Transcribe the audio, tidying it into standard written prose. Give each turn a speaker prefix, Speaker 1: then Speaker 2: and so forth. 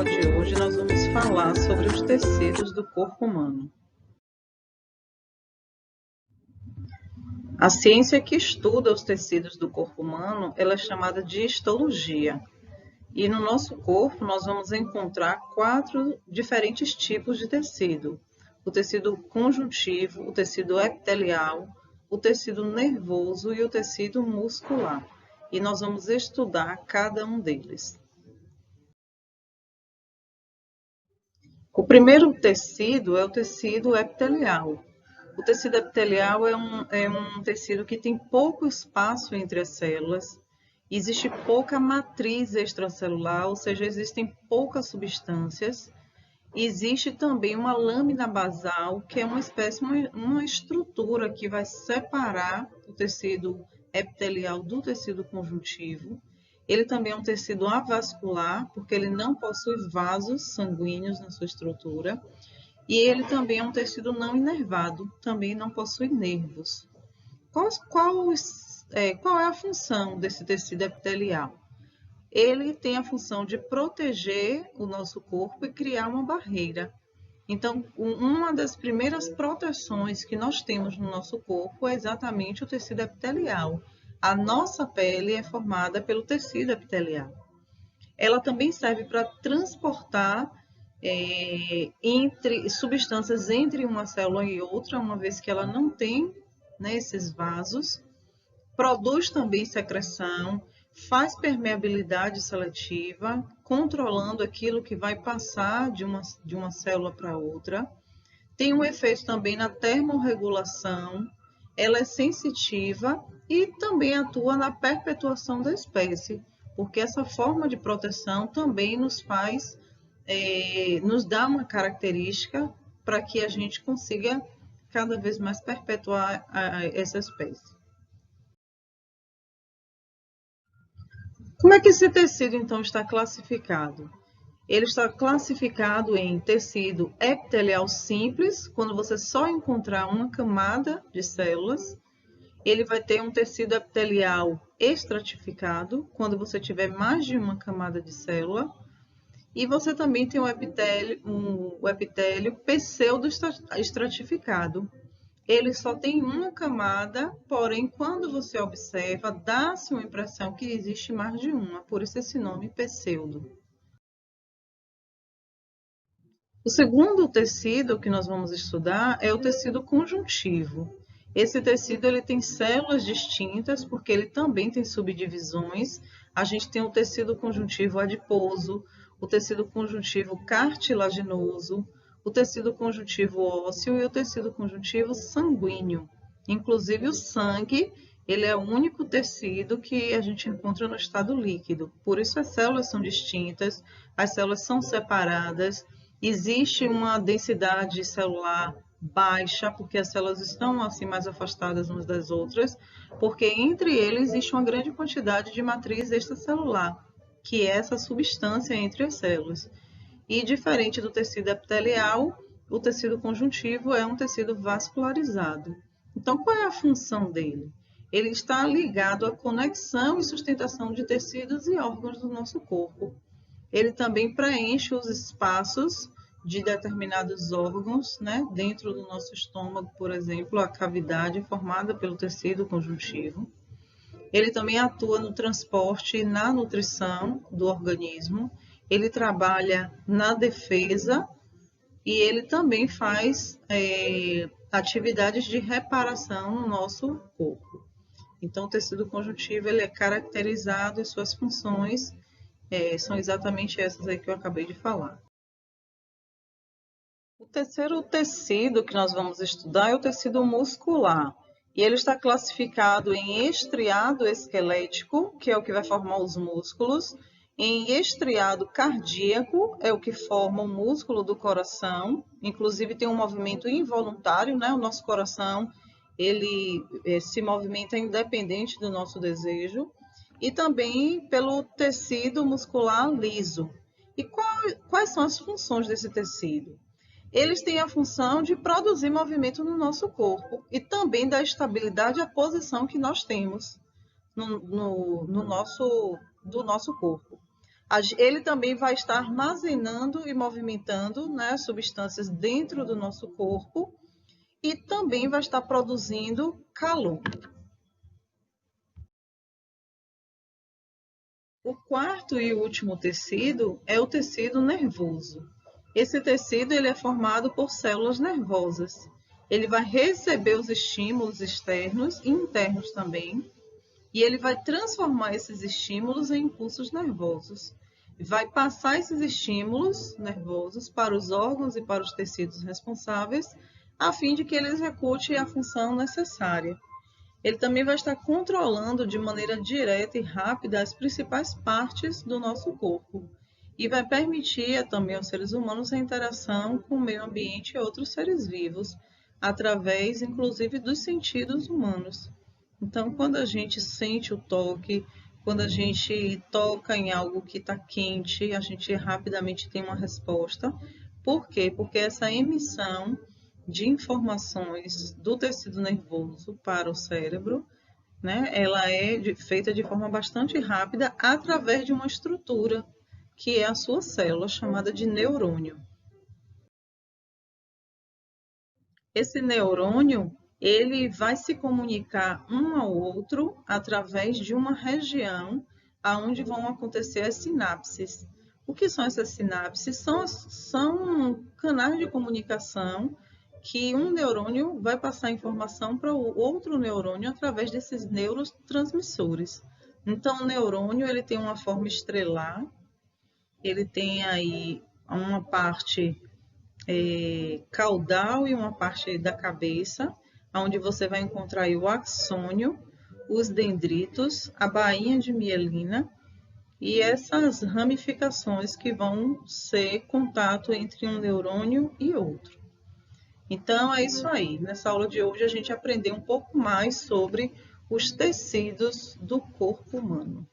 Speaker 1: aula de hoje nós vamos falar sobre os tecidos do corpo humano. A ciência que estuda os tecidos do corpo humano, ela é chamada de histologia. E no nosso corpo nós vamos encontrar 4 diferentes tipos de tecido. O tecido conjuntivo, o tecido epitelial, o tecido nervoso e o tecido muscular. E nós vamos estudar cada um deles. O primeiro tecido é o tecido epitelial. O tecido epitelial é um tecido que tem pouco espaço entre as células, existe pouca matriz extracelular, ou seja, existem poucas substâncias. Existe também uma lâmina basal, que é uma espécie, uma estrutura que vai separar o tecido epitelial do tecido conjuntivo. Ele também é um tecido avascular, porque ele não possui vasos sanguíneos na sua estrutura. E ele também é um tecido não inervado, também não possui nervos. Qual é a função desse tecido epitelial? Ele tem a função de proteger o nosso corpo e criar uma barreira. Então, uma das primeiras proteções que nós temos no nosso corpo é exatamente o tecido epitelial. A nossa pele é formada pelo tecido epitelial. Ela também serve para transportar substâncias entre uma célula e outra, uma vez que ela não tem, né, esses vasos. Produz também secreção, faz permeabilidade seletiva, controlando aquilo que vai passar de uma célula para outra. Tem um efeito também na termorregulação, ela é sensitiva e também atua na perpetuação da espécie, porque essa forma de proteção também nos dá uma característica para que a gente consiga cada vez mais perpetuar essa espécie. Como é que esse tecido, então, está classificado? Ele está classificado em tecido epitelial simples, quando você só encontrar uma camada de células. Ele vai ter um tecido epitelial estratificado, quando você tiver mais de uma camada de célula. E você também tem o epitélio pseudo-estratificado. Ele só tem uma camada, porém, quando você observa, dá-se uma impressão que existe mais de uma, por isso esse nome pseudo. O segundo tecido que nós vamos estudar é o tecido conjuntivo. Esse tecido ele tem células distintas, porque ele também tem subdivisões. A gente tem o tecido conjuntivo adiposo, o tecido conjuntivo cartilaginoso, o tecido conjuntivo ósseo e o tecido conjuntivo sanguíneo. Inclusive o sangue, ele é o único tecido que a gente encontra no estado líquido. Por isso as células são distintas, as células são separadas, existe uma densidade celular baixa, porque as células estão assim mais afastadas umas das outras, porque entre eles existe uma grande quantidade de matriz extracelular, que é essa substância entre as células. E diferente do tecido epitelial, o tecido conjuntivo é um tecido vascularizado. Então, qual é a função dele? Ele está ligado à conexão e sustentação de tecidos e órgãos do nosso corpo. Ele também preenche os espaços de determinados órgãos, né? Dentro do nosso estômago, por exemplo, a cavidade formada pelo tecido conjuntivo. Ele também atua no transporte e na nutrição do organismo. Ele trabalha na defesa e ele também faz atividades de reparação no nosso corpo. Então, o tecido conjuntivo ele é caracterizado e suas funções são exatamente essas aí que eu acabei de falar. O terceiro tecido que nós vamos estudar é o tecido muscular. E ele está classificado em estriado esquelético, que é o que vai formar os músculos, em estriado cardíaco, é o que forma o músculo do coração, inclusive tem um movimento involuntário, né? O nosso coração, ele se movimenta independente do nosso desejo, e também pelo tecido muscular liso. E quais são as funções desse tecido? Eles têm a função de produzir movimento no nosso corpo e também da estabilidade e a posição que nós temos do nosso corpo. Ele também vai estar armazenando e movimentando, né, substâncias dentro do nosso corpo e também vai estar produzindo calor. O quarto e último tecido é o tecido nervoso. Esse tecido ele é formado por células nervosas. Ele vai receber os estímulos externos e internos também, e ele vai transformar esses estímulos em impulsos nervosos. Vai passar esses estímulos nervosos para os órgãos e para os tecidos responsáveis, a fim de que ele execute a função necessária. Ele também vai estar controlando de maneira direta e rápida as principais partes do nosso corpo e vai permitir também aos seres humanos a interação com o meio ambiente e outros seres vivos, através, inclusive, dos sentidos humanos. Então, quando a gente sente o toque, quando a gente toca em algo que está quente, a gente rapidamente tem uma resposta. Por quê? Porque essa emissão de informações do tecido nervoso para o cérebro, né, ela é feita de forma bastante rápida através de uma estrutura, que é a sua célula, chamada de neurônio. Esse neurônio, ele vai se comunicar um ao outro através de uma região aonde vão acontecer as sinapses. O que são essas sinapses? São canais de comunicação que um neurônio vai passar informação para o outro neurônio através desses neurotransmissores. Então, o neurônio ele tem uma forma estrelar, ele tem aí uma parte caudal e uma parte da cabeça, onde você vai encontrar aí o axônio, os dendritos, a bainha de mielina e essas ramificações que vão ser contato entre um neurônio e outro. Então, é isso aí. Nessa aula de hoje, a gente aprendeu um pouco mais sobre os tecidos do corpo humano.